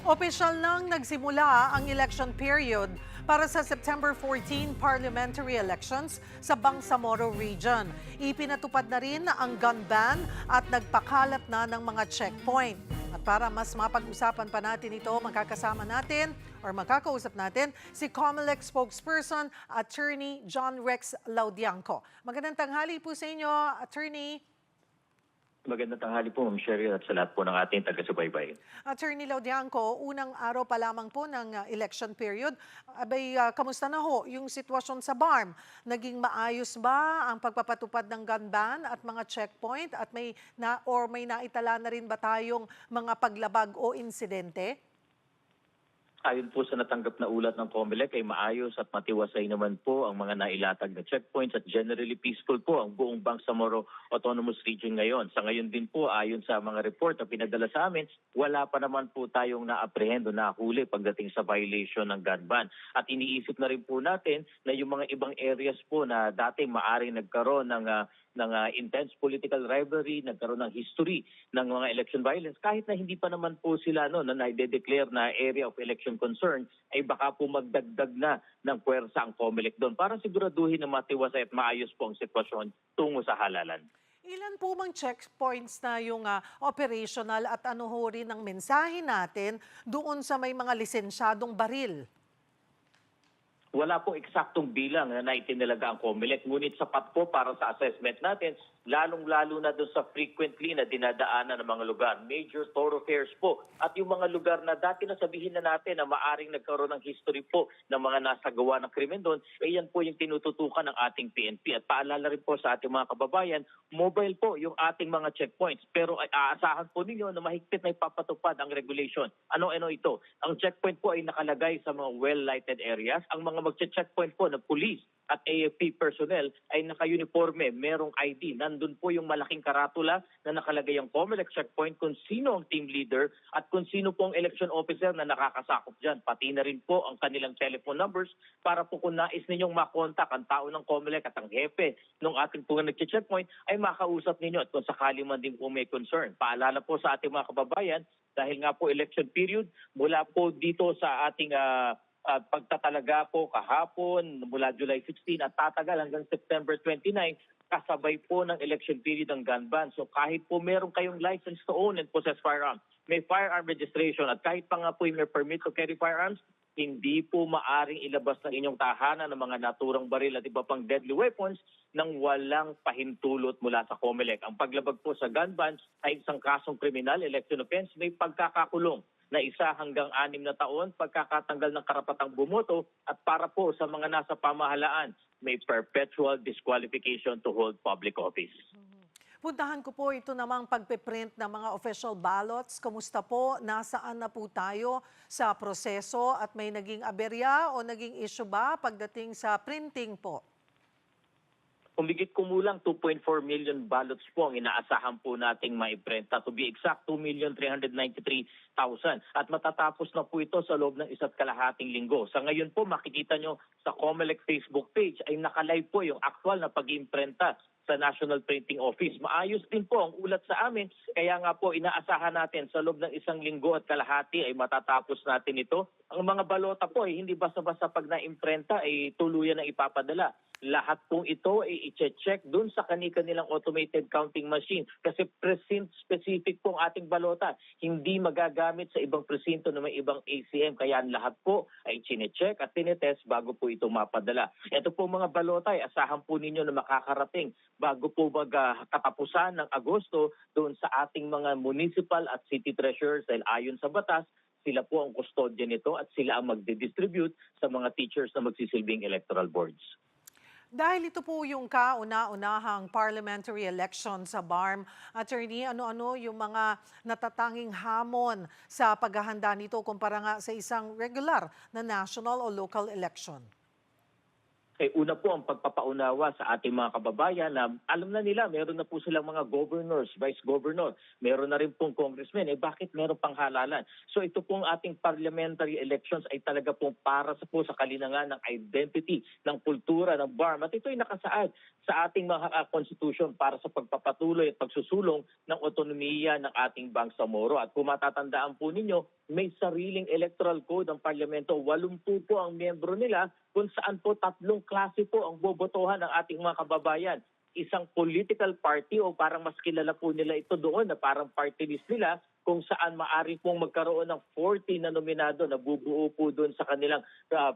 Opisyal nang nagsimula ang election period para sa September 14 parliamentary elections sa Bangsamoro Region. Ipinatupad na rin ang gun ban at nagpakalat na ng mga checkpoint. At para mas mapag-usapan pa natin ito, makakausap natin si COMELEC spokesperson, Attorney John Rex Laudianco. Magandang tanghali po sa inyo, Attorney. Magandang tanghali po, Ma'am Sherry, at sa lahat po ng ating taga-subaybay. Attorney Laudianco, unang araw pa lamang po ng election period. Kamusta na ho yung sitwasyon sa BARM? Naging maayos ba ang pagpapatupad ng gun ban at mga checkpoint? At may naitala na rin ba tayong mga paglabag o insidente? Ayon po sa natanggap na ulat ng COMELEC ay maayos at matiwasay naman po ang mga nailatag na checkpoints at generally peaceful po ang buong Bangsamoro Autonomous Region ngayon. Sa ngayon din po, ayon sa mga report na pinadala sa amin, wala pa naman po tayong na-apprehend o nahuli pagdating sa violation ng gun ban. At iniisip na rin po natin na yung mga ibang areas po na dati maaring nagkaroon ng intense political rivalry, nagkaroon ng history ng mga election violence, kahit na hindi pa naman po sila na na-declare na area of election concern, ay baka po magdagdag na ng puwersa ang COMELEC doon para siguraduhin na matiwasay at maayos po ang sitwasyon tungo sa halalan. Ilan po bang checkpoints na yung operational at ano ho rin ang mensahe natin doon sa may mga lisensyadong baril? Wala pong eksaktong bilang na naitinalaga ang COMELEC, ngunit sapat po para sa assessment natin, lalong-lalo na doon sa frequently na dinadaanan ng mga lugar, major thoroughfares po. At yung mga lugar na dati na sabihin na natin na maaring nagkaroon ng history po ng mga nasagawa ng krimen doon, yan po yung tinututukan ng ating PNP. At paalala rin po sa ating mga kababayan, mobile po yung ating mga checkpoints. Pero aasahan po ninyo na mahigpit na ipapatupad ang regulation. Ano-ano ito? Ang checkpoint po ay nakalagay sa mga well-lighted areas. Ang mga magche-checkpoint po na police at AFP personnel ay naka-uniforme, merong ID. Nandun po yung malaking karatula na nakalagay ang COMELEC checkpoint kung sino ang team leader at kung sino po ang election officer na nakakasakop dyan. Pati na rin po ang kanilang telephone numbers para po kung nais ninyong makontak ang tao ng COMELEC at ang hepe ng ating po nagche-checkpoint ay makausap ninyo at kung sakali man din po may concern. Paalala po sa ating mga kababayan, dahil nga po election period, mula po dito sa ating pagtatalaga po kahapon mula July 16 at tatagal hanggang September 29, kasabay po ng election period ng gun ban. So kahit po meron kayong license to own and possess firearms, may firearm registration at kahit pa nga po may permit to carry firearms, hindi po maaring ilabas ng inyong tahanan ng mga naturang baril at iba pang deadly weapons nang walang pahintulot mula sa COMELEC. Ang paglabag po sa gun ban ay isang kasong kriminal, election offense, may pagkakakulong na 1 hanggang 6 na taon, pagkakatanggal ng karapatang bumoto at para po sa mga nasa pamahalaan, may perpetual disqualification to hold public office. Puntahan ko po ito namang pagpiprint ng mga official ballots. Kumusta po? Nasaan na po tayo sa proseso at may naging aberya o naging issue ba pagdating sa printing po? Humigit kumulang 2.4 million ballots po ang inaasahan po nating maiprenta. To be exact, 2,393,000. At matatapos na po ito sa loob ng 1.5 linggo. Sa ngayon po, makikita nyo sa COMELEC Facebook page ay nakalive po yung actual na pag-imprenta sa National Printing Office. Maayos din po ang ulat sa amin. Kaya nga po, inaasahan natin sa loob ng 1 linggo at kalahati ay matatapos natin ito. Ang mga balota po ay hindi basta-basta pag na-imprenta ay tuluyan na ipapadala. Lahat pong ito ay i-check dun sa kanilang automated counting machine kasi precinct specific po ang ating balota. Hindi magagamit sa ibang presinto na may ibang ACM kaya lahat po ay chine-check at tinetest bago po ito mapadala. Ito po mga balota ay asahan po ninyo na makakarating bago po katapusan ng Agosto doon sa ating mga municipal at city treasurers dahil ayon sa batas, sila po ang kustodya nito at sila ang magdidistribute sa mga teachers na magsisilbing electoral boards. Dahil ito po yung kauna-unahang parliamentary election sa BARM, Attorney, ano-ano yung mga natatanging hamon sa paghahanda nito kumpara nga sa isang regular na national o local election? Una po ang pagpapaunawa sa ating mga kababayan na alam na nila, meron na po silang mga governors, vice governor, meron na rin pong congressmen, bakit meron pang halalan? So ito pong ating parliamentary elections ay talaga pong para sa kalinangan ng identity, ng kultura, ng BARM. At ito ay nakasaad sa ating mga constitution para sa pagpapatuloy at pagsusulong ng otonomiya ng ating Bangsamoro. At kung matatandaan po ninyo, may sariling electoral code ang parlamento. 80 po ang miyembro nila kung saan po 3 klase po ang bobotohan ng ating mga kababayan. Isang political party o parang mas kilala po nila ito doon na parang party list nila kung saan maaari pong magkaroon ng 40 na nominado na bubuo po doon sa kanilang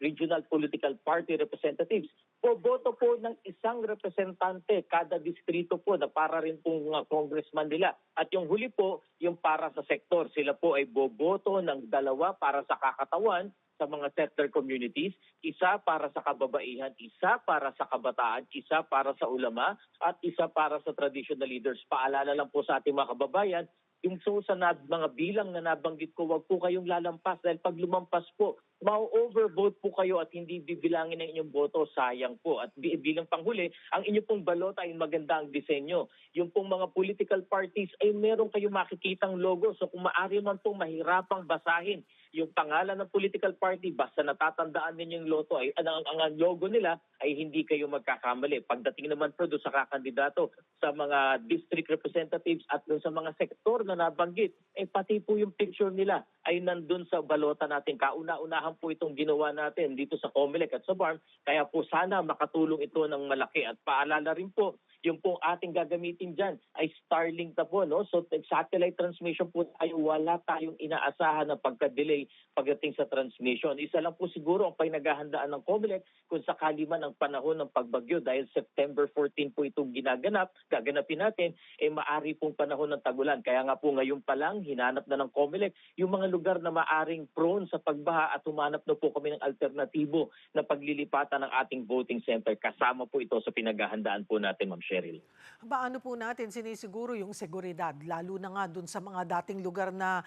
regional political party representatives. Boboto po ng isang representante kada distrito po na para rin pong congressman nila. At yung huli po, yung para sa sektor. Sila po ay boboto ng 2 para sa kakatawan sa mga sector communities, isa para sa kababaihan, isa para sa kabataan, isa para sa ulama, at isa para sa traditional leaders. Paalala lang po sa ating mga kababayan, yung sa mga bilang na nabanggit ko, wag po kayong lalampas dahil pag lumampas po, ma-overvote po kayo at hindi bibilangin ang inyong boto, sayang po. At bilang panghuli, ang inyong pong balota ay maganda ang disenyo. Yung pong mga political parties ay meron kayong makikitang logo. So kung maaari man pong mahirapang basahin yung pangalan ng political party, basta natatandaan ninyo yung loto, ay, ang logo nila ay hindi kayo magkakamali. Pagdating naman po doon sa kakandidato sa mga district representatives at doon sa mga sektor na nabanggit, pati po yung picture nila ay nandun sa balota natin. Kauna-unahan po itong ginawa natin dito sa COMELEC at sa BARM. Kaya po sana makatulong ito ng malaki. At paalala rin po, yung po ating gagamitin dyan ay Starlink na po. No? So satellite transmission po tayo, wala tayong inaasahan na pagka-delay pagdating sa transmission. Isa lang po siguro ang pinaghahandaan ng COMELEC kung sakali man ang panahon ng pagbagyo dahil September 14 po itong gaganapin natin, maari pong panahon ng tagulan. Kaya nga po ngayon pa lang, hinanap na ng COMELEC yung mga lugar na maaring prone sa pagbaha at humanap na po kami ng alternatibo na paglilipatan ng ating voting center. Kasama po ito sa pinaghahandaan po natin, Ma'am Cheryl. Paano po natin sinisiguro yung seguridad, lalo na nga dun sa mga dating lugar na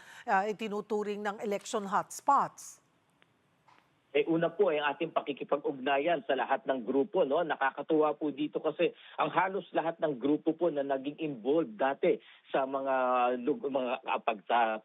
itinuturing ng election hotspots? Una po ang ating pakikipag-ugnayan sa lahat ng grupo. No? Nakakatuwa po dito kasi ang halos lahat ng grupo po na naging involved dati sa mga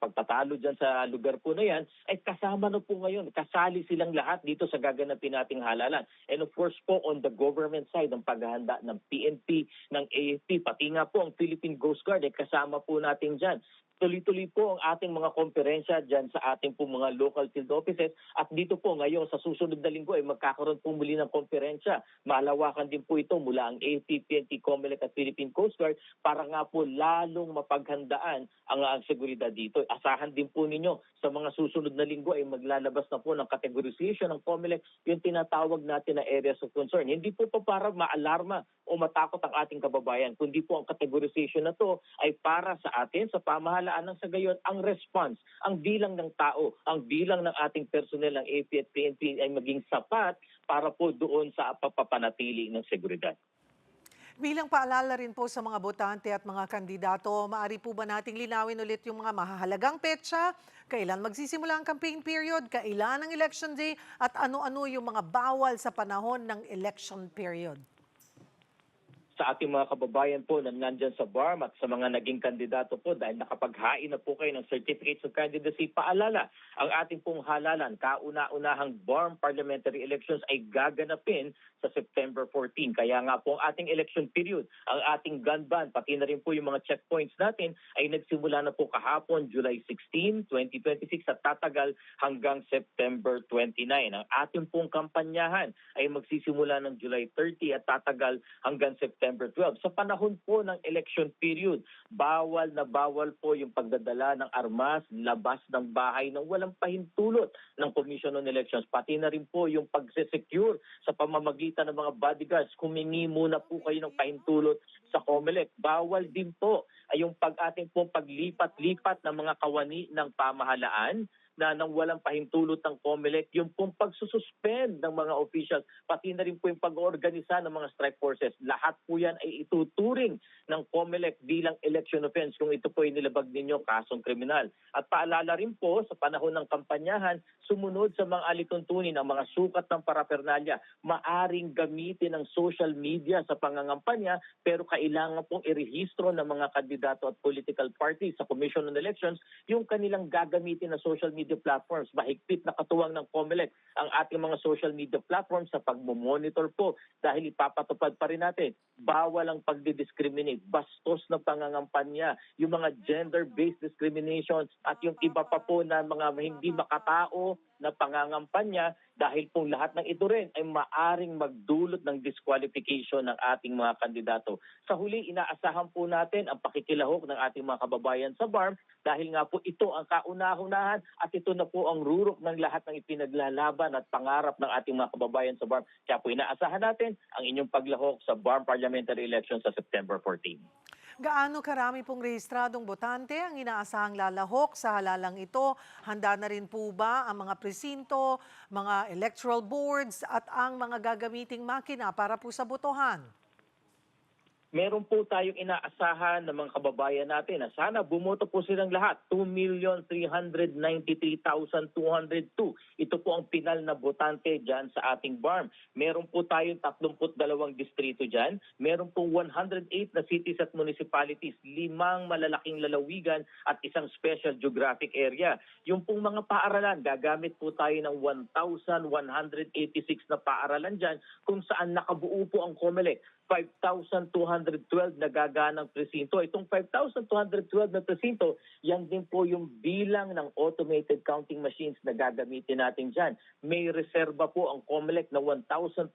pagtatalo dyan sa lugar po na yan, ay kasama na po ngayon. Kasali silang lahat dito sa gaganapin nating halalan. And of course po on the government side, ang paghahanda ng PNP, ng AFP, pati nga po ang Philippine Coast Guard, kasama po natin dyan. Tuloy-tuloy po ang ating mga komperensya dyan sa ating po mga local field offices at dito po ngayon sa susunod na linggo ay magkakaroon po muli ng komperensya. Malawakan din po ito mula ang AFP, PNP, COMELEC at Philippine Coast Guard para nga po lalong mapaghandaan ang seguridad dito. Asahan din po ninyo sa mga susunod na linggo ay maglalabas na po ng categorization ng COMELEC yung tinatawag natin na areas of concern. Hindi po pa para maalarma o matakot ang ating kababayan, kundi po ang categorization na to ay para sa atin, sa pamahalaan ng sa gayon, ang response, ang bilang ng tao, ang bilang ng ating personnel ng AFP at PNP ay maging sapat para po doon sa papapanatili ng seguridad. Bilang paalala rin po sa mga botante at mga kandidato, maaari po ba nating linawin ulit yung mga mahahalagang petsa? Kailan magsisimula ang campaign period? Kailan ang election day? At ano-ano yung mga bawal sa panahon ng election period? Sa ating mga kababayan po na nandyan sa BARM at sa mga naging kandidato po dahil nakapaghain na po kayo ng certificates of candidacy, paalala, ang ating pong halalan, kauna-unahang BARM parliamentary elections ay gaganapin sa September 14. Kaya nga po ang ating election period, ang ating gun ban, pati na rin po yung mga checkpoints natin ay nagsimula na po kahapon, July 16, 2026 at tatagal hanggang September 29. Ang ating pong kampanyahan ay magsisimula ng July 30 at tatagal hanggang September 12. Sa panahon po ng election period, bawal na bawal po yung pagdadala ng armas, labas ng bahay ng walang pahintulot ng Commission on Elections. Pati na rin po yung pag-secure sa pamamagitan ng mga bodyguards. Humingi muna po kayo ng pahintulot sa COMELEC. Bawal din po ay yung ating pong paglipat-lipat ng mga kawani ng pamahalaan na nang walang pahintulot ng COMELEC, yung pong pagsususpend ng mga officials, pati na rin po yung pag-organisa ng mga strike forces. Lahat po yan ay ituturing ng COMELEC bilang election offense kung ito po ay nilabag ninyo kasong kriminal. At paalala rin po sa panahon ng kampanyahan, sumunod sa mga alituntunin ng mga sukat ng parapernalya, maaring gamitin ang social media sa pangangampanya pero kailangan pong irehistro ng mga kandidato at political parties sa Commission on Elections yung kanilang gagamitin na social media media platforms. Mahigpit na katuwang ng COMELEC ang ating mga social media platforms sa pagmomonitor po dahil ipapatupad pa rin natin. Bawal ang pagdidiscriminate, bastos na pangangampanya, yung mga gender-based discriminations at yung iba pa po na mga hindi makatao na pangangampanya dahil pong lahat ng ito rin ay maaring magdulot ng disqualification ng ating mga kandidato. Sa huli, inaasahan po natin ang pakikilahok ng ating mga kababayan sa BARM dahil nga po ito ang kauna-unahan at ito na po ang rurok ng lahat ng ipinaglalaban at pangarap ng ating mga kababayan sa BARM. Kaya po inaasahan natin ang inyong paglahok sa BARM parliamentary election sa September 14. Gaano karami pong rehistradong botante ang inaasahang lalahok sa halalang ito? Handa na rin po ba ang mga presinto, mga electoral boards at ang mga gagamiting makina para po sa botohan? Meron po tayong inaasahan ng mga kababayan natin na sana bumoto po silang lahat. 2,393,202. Ito po ang pinal na botante dyan sa ating BARM. Meron po tayong 32 distrito dyan. Meron po 108 na cities at municipalities, 5 malalaking lalawigan at isang special geographic area. Yung pong mga paaralan, gagamit po tayo ng 1,186 na paaralan dyan kung saan nakabuo po ang COMELEC. 5,212 na gaganang presinto. Itong 5,212 na presinto, yan din po yung bilang ng automated counting machines na gagamitin natin dyan. May reserba po ang COMELEC na 1,288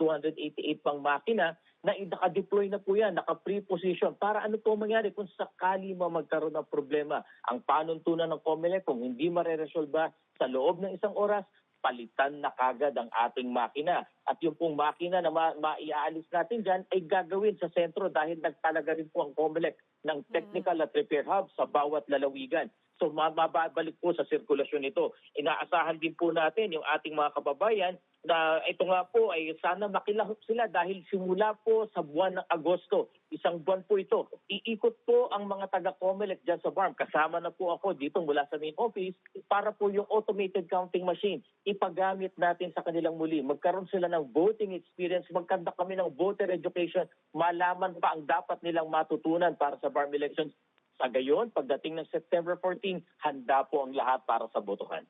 pang makina na naka-deploy na po yan, naka-pre-position. Para ano po mangyari kung sakali magkaroon ng problema? Ang panuntunan ng COMELEC kung hindi mareresolba sa loob ng isang oras, palitan na kagad ang ating makina. At yung pong makina na maiaalis natin dyan ay gagawin sa sentro dahil nagtalaga rin po ang COMELEC ng technical at repair hub sa bawat lalawigan. So mababalik po sa sirkulasyon ito. Inaasahan din po natin yung ating mga kababayan na ito nga po ay sana makilahok sila dahil simula po sa buwan ng Agosto, isang buwan po ito, iikot po ang mga taga-COMELEC dyan sa BARM. Kasama na po ako dito mula sa main office para po yung automated counting machine ipagamit natin sa kanilang muli. Magkaroon sila ng voting experience, magkanda kami ng voter education, malaman pa ang dapat nilang matutunan para sa BARM elections. Sa gayon, pagdating ng September 14, handa po ang lahat para sa botohan.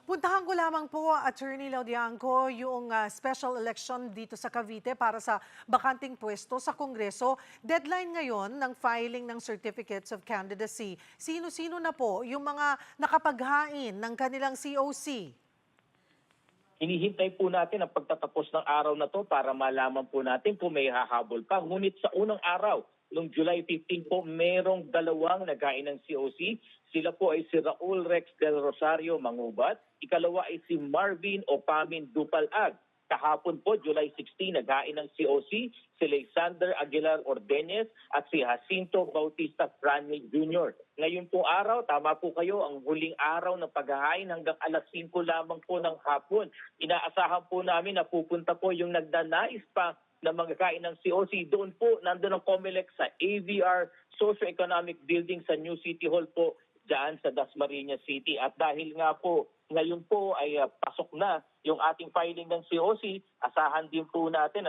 Puntahan ko lamang po, Attorney Laudianco, yung special election dito sa Cavite para sa bakanting pwesto sa Kongreso. Deadline ngayon ng filing ng Certificates of Candidacy. Sino-sino na po yung mga nakapaghain ng kanilang COC? Hinihintay po natin ang pagtatapos ng araw na to para malaman po natin kung may hahabol pa. Ngunit sa unang araw, noong July 15 po, merong 2 naghain ng COC. Sila po ay si Raul Rex del Rosario Mangubat. Ikalawa ay si Marvin Opamin Dupalag. Kahapon po, July 16, naghain ng COC si Alexander Aguilar Ordeñez at si Jacinto Bautista Franil Jr. Ngayon po araw, tama po kayo, ang huling araw ng paghahain hanggang alas 5 lamang po ng hapon. Inaasahan po namin na pupunta po yung nagdanais pa na magkain ng COC. Doon po, nandun ang COMELEC sa AVR Socio-Economic Building sa New City Hall po, dyan sa Dasmariñas City. At dahil nga po, ngayon po ay pasok na yung ating filing ng COC, asahan din po natin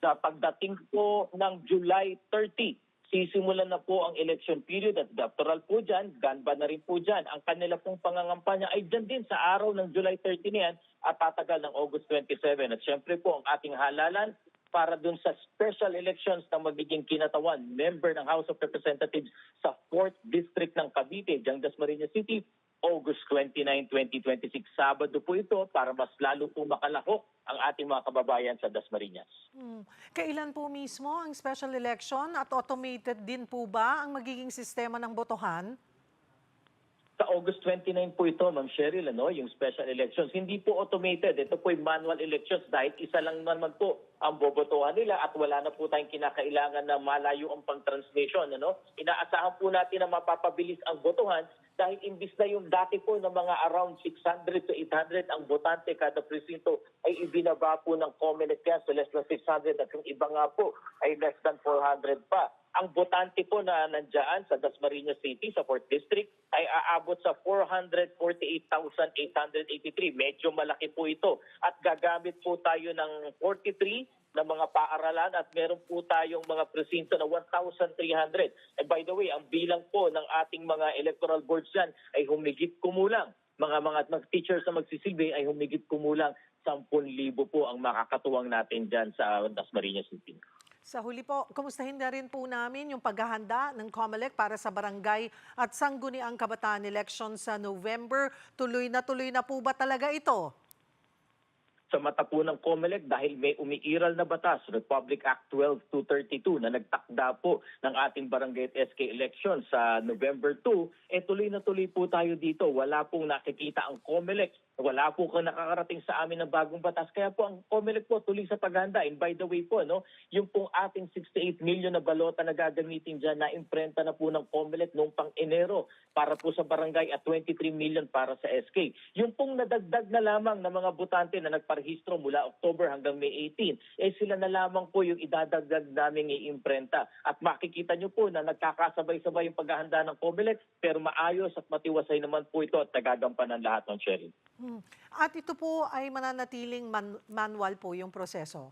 sa pagdating po ng July 30, sisimulan na po ang election period at electoral po dyan, ganba na rin po dyan. Ang kanila pong pangangampanya ay dyan din sa araw ng July 30 na yan at tatagal ng August 27. At syempre po ang ating halalan para dun sa special elections na magiging kinatawan, member ng House of Representatives sa 4th District ng Cavite, diyang Dasmariñas City, August 29, 2026. Sabado po ito para mas lalo po makalahok ang ating mga kababayan sa Dasmariñas. Kailan po mismo ang special election at automated din po ba ang magiging sistema ng botohan? Sa August 29 po ito, Ma'am Cheryl, yung special elections. Hindi po automated. Ito po yung manual elections dahil isa lang naman po ang bobotohan nila at wala na po tayong kinakailangan na malayo ang pang-transmission. Inaasahan po natin na mapapabilis ang botohan dahil imbis na yung dati po ng mga around 600 to 800 ang botante kada presinto ay ibinaba po ng COMELEC sa less than 600 at yung iba nga po ay less than 400 pa. Ang botante po na nandiyan sa Dasmariñas City, sa 4th District, ay aabot sa 448,883. Medyo malaki po ito. At gagamit po tayo ng 43 na mga paaralan at meron po tayong mga presinto na 1,300. And by the way, ang bilang po ng ating mga electoral boards dyan ay humigit kumulang mga teachers na magsisilbi ay humigit kumulang 10,000 po ang makakatuwang natin dyan sa Dasmariñas City. Sa huli po, kumustahin na rin po namin yung paghahanda ng COMELEC para sa barangay at sangguniang kabataan election sa November. Tuloy na po ba talaga ito? Sa mata po ng COMELEC dahil may umiiral na batas, Republic Act 12232 na nagtakda po ng ating barangay at SK election sa November 2, tuloy na tuloy po tayo dito. Wala pong nakikita ang COMELEC. Wala po kang nakakarating sa amin ng bagong batas. Kaya po ang COMELEC po tuloy sa paghahanda. And by the way po, yung pong ating 68 million na balota na gagamitin dyan na imprenta na po ng COMELEC noong pang-Enero para po sa barangay at 23 million para sa SK. Yung pong nadagdag na lamang ng mga botante na nagparehistro mula October hanggang May 18, sila na lamang po yung idadagdag naming iimprenta. At makikita nyo po na nagkakasabay-sabay yung paghahanda ng COMELEC pero maayos at matiwasay naman po ito at nagagampanan lahat ng sharing. At ito po ay mananatiling manual po yung proseso.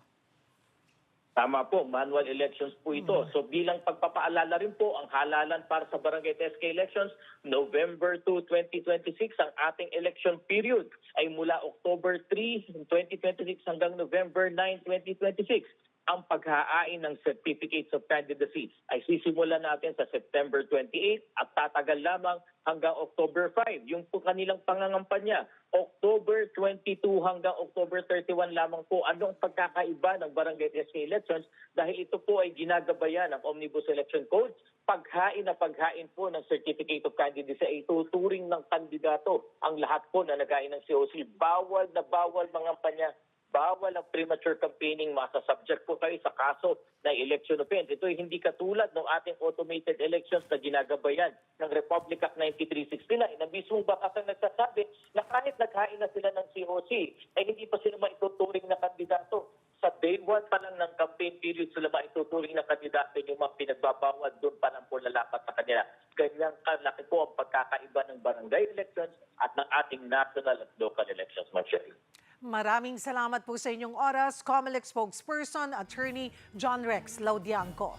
Tama po, manual elections po ito. So bilang pagpapaalala rin po, ang halalan para sa barangay at SK elections, November 2, 2026, ang ating election period ay mula October 3, 2026 hanggang November 9, 2026. Ang paghahain ng certificates of candidacy ay sisimulan natin sa September 28 at tatagal lamang hanggang October 5. Yung po kanilang pangangampanya, October 22 hanggang October 31 lamang po. Anong pagkakaiba ng barangay at SK elections? Dahil ito po ay ginagabayan ng Omnibus Election Code. Paghain na paghain po ng certificate of candidacy ay tuturing ng kandidato ang lahat po na naghain ng COC. Bawal na bawal mangampanya. Bawal ang premature campaigning, masasubject po kayo sa kaso na election offense. Ito ay hindi katulad ng ating automated elections na ginagabayan ng Republic Act 9369 na mismong bakas ang nagsasabi na kahit naghain na sila ng COC, ay hindi pa sila maituturing na kandidato. Sa day 1 pa lang ng campaign period sila maituturing na kandidato yung mga pinagbabawal doon pa lang po lalapat sa kanila. Ganyang kalaki po ang pagkakaiba ng barangay elections at ng ating national at local elections, Marjorie. Maraming salamat po sa inyong oras, COMELEC spokesperson, Attorney John Rex Laudianco.